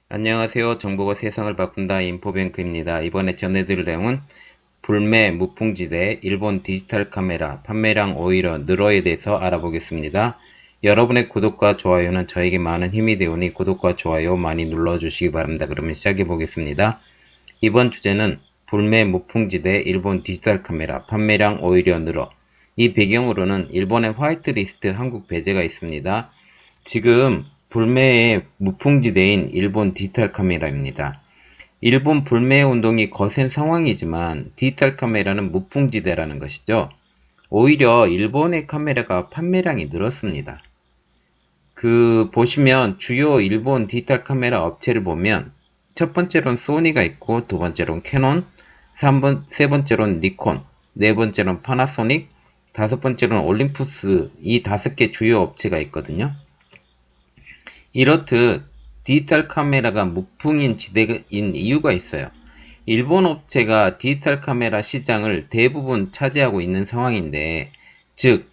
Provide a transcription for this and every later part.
안녕하세요. 정보가 세상을 바꾼다 인포뱅크입니다. 이번에 전해드릴 내용은 불매 무풍지대 일본 디지털 카메라 판매량 오히려 늘어에 대해서 알아보겠습니다. 여러분의 구독과 좋아요는 저에게 많은 힘이 되오니 구독과 좋아요 많이 눌러주시기 바랍니다. 그러면 시작해 보겠습니다. 이번 주제는 불매 무풍지대 일본 디지털 카메라 판매량 오히려 늘어. 이 배경으로는 일본의 화이트리스트 한국 배제가 있습니다. 지금 불매의 무풍지대인 일본 디지털 카메라입니다. 일본 불매 운동이 거센 상황이지만 디지털 카메라는 무풍지대라는 것이죠. 오히려 일본의 카메라가 판매량이 늘었습니다. 보시면 주요 일본 디지털 카메라 업체를 보면 첫 번째로는 소니가 있고 두 번째로는 캐논, 세 번째로는 니콘, 네 번째로는 파나소닉, 다섯 번째로는 올림푸스 이 다섯 개 주요 업체가 있거든요. 이렇듯 디지털 카메라가 무풍인 지대인 이유가 있어요. 일본 업체가 디지털 카메라 시장을 대부분 차지하고 있는 상황인데, 즉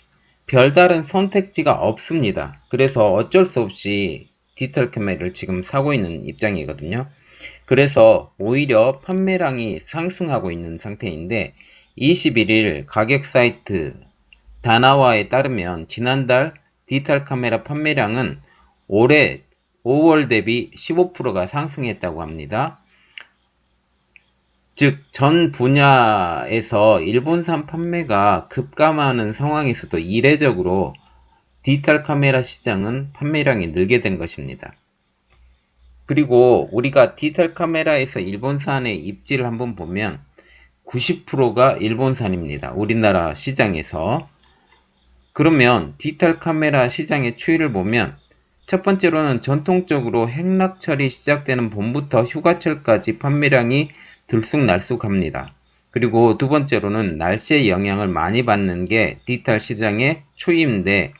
별다른 선택지가 없습니다. 그래서 어쩔 수 없이 디지털 카메라를 지금 사고 있는 입장이거든요. 그래서 오히려 판매량이 상승하고 있는 상태인데 21일 가격 사이트 다나와에 따르면 지난달 디지털 카메라 판매량은 올해 5월 대비 15%가 상승했다고 합니다. 즉, 전 분야에서 일본산 판매가 급감하는 상황에서도 이례적으로 디지털 카메라 시장은 판매량이 늘게 된 것입니다. 그리고 우리가 디지털 카메라에서 일본산의 입지를 한번 보면 90%가 일본산입니다. 우리나라 시장에서. 그러면 디지털 카메라 시장의 추이를 보면 첫 번째로는 전통적으로 행락철이 시작되는 봄부터 휴가철까지 판매량이 들쑥날쑥합니다. 그리고 두 번째로는 날씨의 영향을 많이 받는 게 디지털 시장의 추이인데,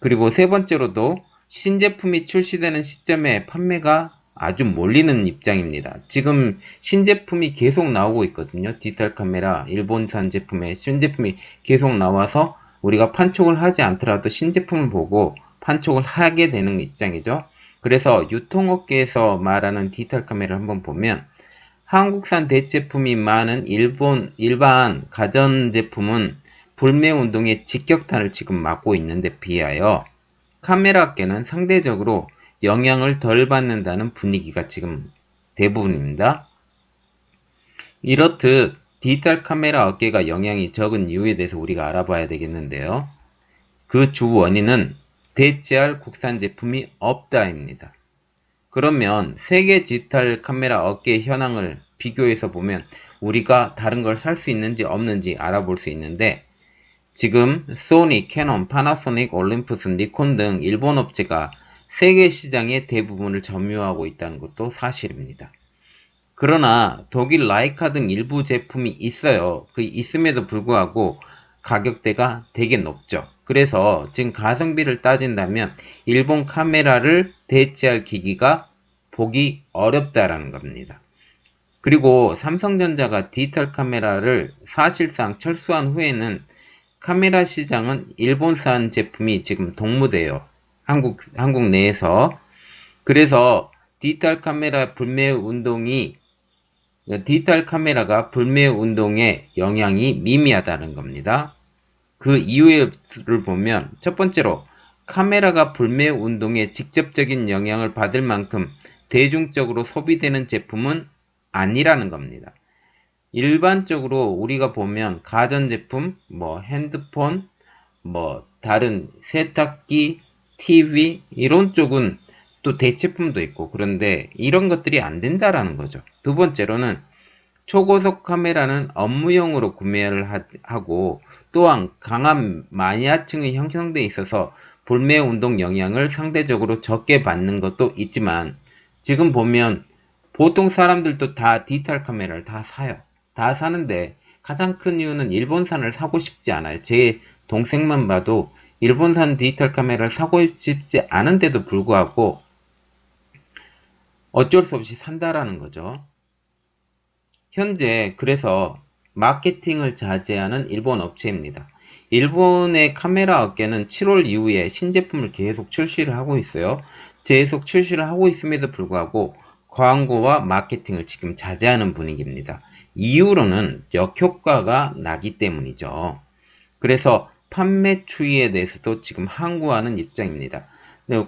그리고 세 번째로도 신제품이 출시되는 시점에 판매가 아주 몰리는 입장입니다. 지금 신제품이 계속 나오고 있거든요. 디지털 카메라 일본산 제품의 신제품이 계속 나와서 우리가 판촉을 하지 않더라도 신제품을 보고 판촉을 하게 되는 입장이죠. 그래서 유통업계에서 말하는 디지털 카메라를 한번 보면 한국산 대체품이 많은 일반 가전제품은 불매운동의 직격탄을 지금 맞고 있는데 비하여 카메라업계는 상대적으로 영향을 덜 받는다는 분위기가 지금 대부분입니다. 이렇듯 디지털 카메라 업계가 영향이 적은 이유에 대해서 우리가 알아봐야 되겠는데요. 그 주 원인은 대체할 국산 제품이 없다입니다. 그러면 세계 디지털 카메라 업계의 현황을 비교해서 보면 우리가 다른 걸 살 수 있는지 없는지 알아볼 수 있는데, 지금 소니, 캐논, 파나소닉, 올림푸스, 니콘 등 일본 업체가 세계 시장의 대부분을 점유하고 있다는 것도 사실입니다. 그러나 독일 라이카 등 일부 제품이 있어요. 그 있음에도 불구하고 가격대가 되게 높죠. 그래서 지금 가성비를 따진다면 일본 카메라를 대체할 기기가 보기 어렵다라는 겁니다. 그리고 삼성전자가 디지털 카메라를 사실상 철수한 후에는 카메라 시장은 일본산 제품이 지금 동무돼요. 한국 내에서. 그래서 디지털 카메라가 불매 운동의 영향이 미미하다는 겁니다. 그 이유를 보면 첫 번째로 카메라가 불매 운동에 직접적인 영향을 받을 만큼 대중적으로 소비되는 제품은 아니라는 겁니다. 일반적으로 우리가 보면 가전제품, 핸드폰, 다른 세탁기, TV 이런 쪽은 또 대체품도 있고, 그런데 이런 것들이 안 된다라는 거죠. 두 번째로는 초고속 카메라는 업무용으로 구매를 하고 또한 강한 마니아층이 형성돼 있어서 불매 운동 영향을 상대적으로 적게 받는 것도 있지만, 지금 보면 보통 사람들도 다 디지털 카메라를 다 사요. 다 사는데 가장 큰 이유는 일본산을 사고 싶지 않아요. 제 동생만 봐도 일본산 디지털 카메라를 사고 싶지 않은데도 불구하고 어쩔 수 없이 산다라는 거죠. 현재 그래서 마케팅을 자제하는 일본 업체입니다. 일본의 카메라 업계는 7월 이후에 신제품을 계속 출시를 하고 있어요. 계속 출시를 하고 있음에도 불구하고 광고와 마케팅을 지금 자제하는 분위기입니다. 이유로는 역효과가 나기 때문이죠. 그래서 판매 추이에 대해서도 지금 항구하는 입장입니다.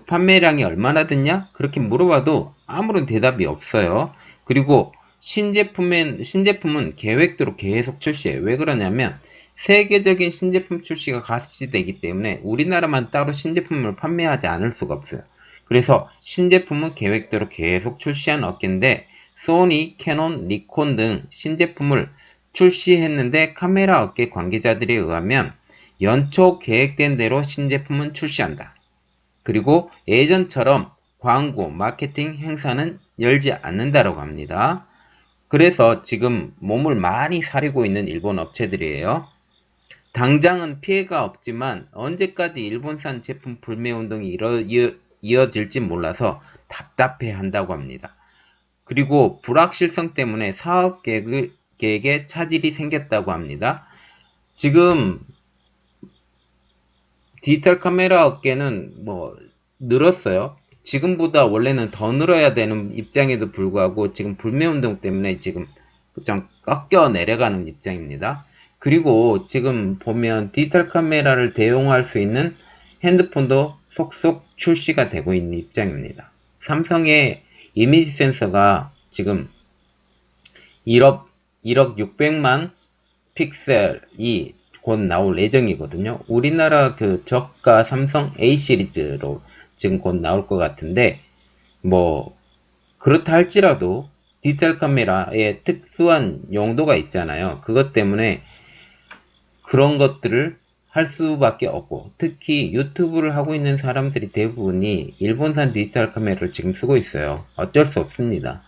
판매량이 얼마나 됐냐? 그렇게 물어봐도 아무런 대답이 없어요. 그리고 신제품은 계획대로 계속 출시해요. 왜 그러냐면 세계적인 신제품 출시가 같이 되기 때문에 우리나라만 따로 신제품을 판매하지 않을 수가 없어요. 그래서 신제품은 계획대로 계속 출시한 업계인데 소니, 캐논, 니콘 등 신제품을 출시했는데 카메라 업계 관계자들에 의하면 연초 계획된 대로 신제품은 출시한다. 그리고 예전처럼 광고, 마케팅 행사는 열지 않는다고 합니다. 그래서 지금 몸을 많이 사리고 있는 일본 업체들이에요. 당장은 피해가 없지만 언제까지 일본산 제품 불매 운동이 이어질지 몰라서 답답해 한다고 합니다. 그리고 불확실성 때문에 사업 계획에 차질이 생겼다고 합니다. 지금 디지털 카메라 업계는 늘었어요. 지금보다 원래는 더 늘어야 되는 입장에도 불구하고 지금 불매운동 때문에 지금 좀 꺾여 내려가는 입장입니다. 그리고 지금 보면 디지털 카메라를 대용할 수 있는 핸드폰도 속속 출시가 되고 있는 입장입니다. 삼성의 이미지 센서가 지금 1억 600만 픽셀이 곧 나올 예정이거든요. 우리나라 그 저가 삼성 A 시리즈로 지금 곧 나올 것 같은데, 그렇다 할지라도 디지털 카메라에 특수한 용도가 있잖아요. 그것 때문에 그런 것들을 할 수밖에 없고, 특히 유튜브를 하고 있는 사람들이 대부분이 일본산 디지털 카메라를 지금 쓰고 있어요. 어쩔 수 없습니다.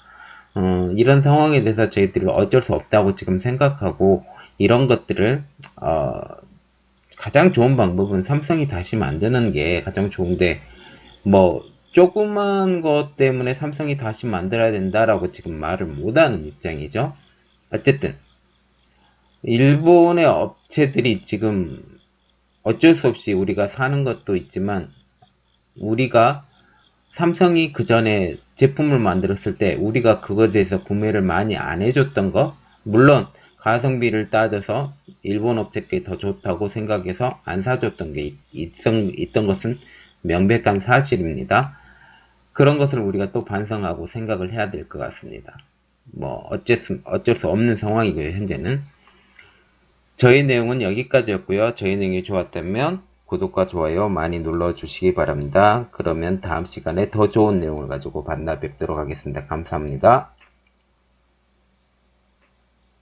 이런 상황에 대해서 저희들이 어쩔 수 없다고 지금 생각하고, 이런 것들을 가장 좋은 방법은 삼성이 다시 만드는 게 가장 좋은데 조그만 것 때문에 삼성이 다시 만들어야 된다라고 지금 말을 못하는 입장이죠. 어쨌든 일본의 업체들이 지금 어쩔 수 없이 우리가 사는 것도 있지만 우리가 삼성이 그 전에 제품을 만들었을 때 우리가 그거에 대해서 구매를 많이 안 해줬던 거, 물론 가성비를 따져서 일본 업체께 더 좋다고 생각해서 안 사줬던 게 있던 것은 명백한 사실입니다. 그런 것을 우리가 또 반성하고 생각을 해야 될 것 같습니다. 어쩔 수 없는 상황이고요, 현재는. 저희 내용은 여기까지였고요. 저희 내용이 좋았다면 구독과 좋아요 많이 눌러주시기 바랍니다. 그러면 다음 시간에 더 좋은 내용을 가지고 만나 뵙도록 하겠습니다. 감사합니다.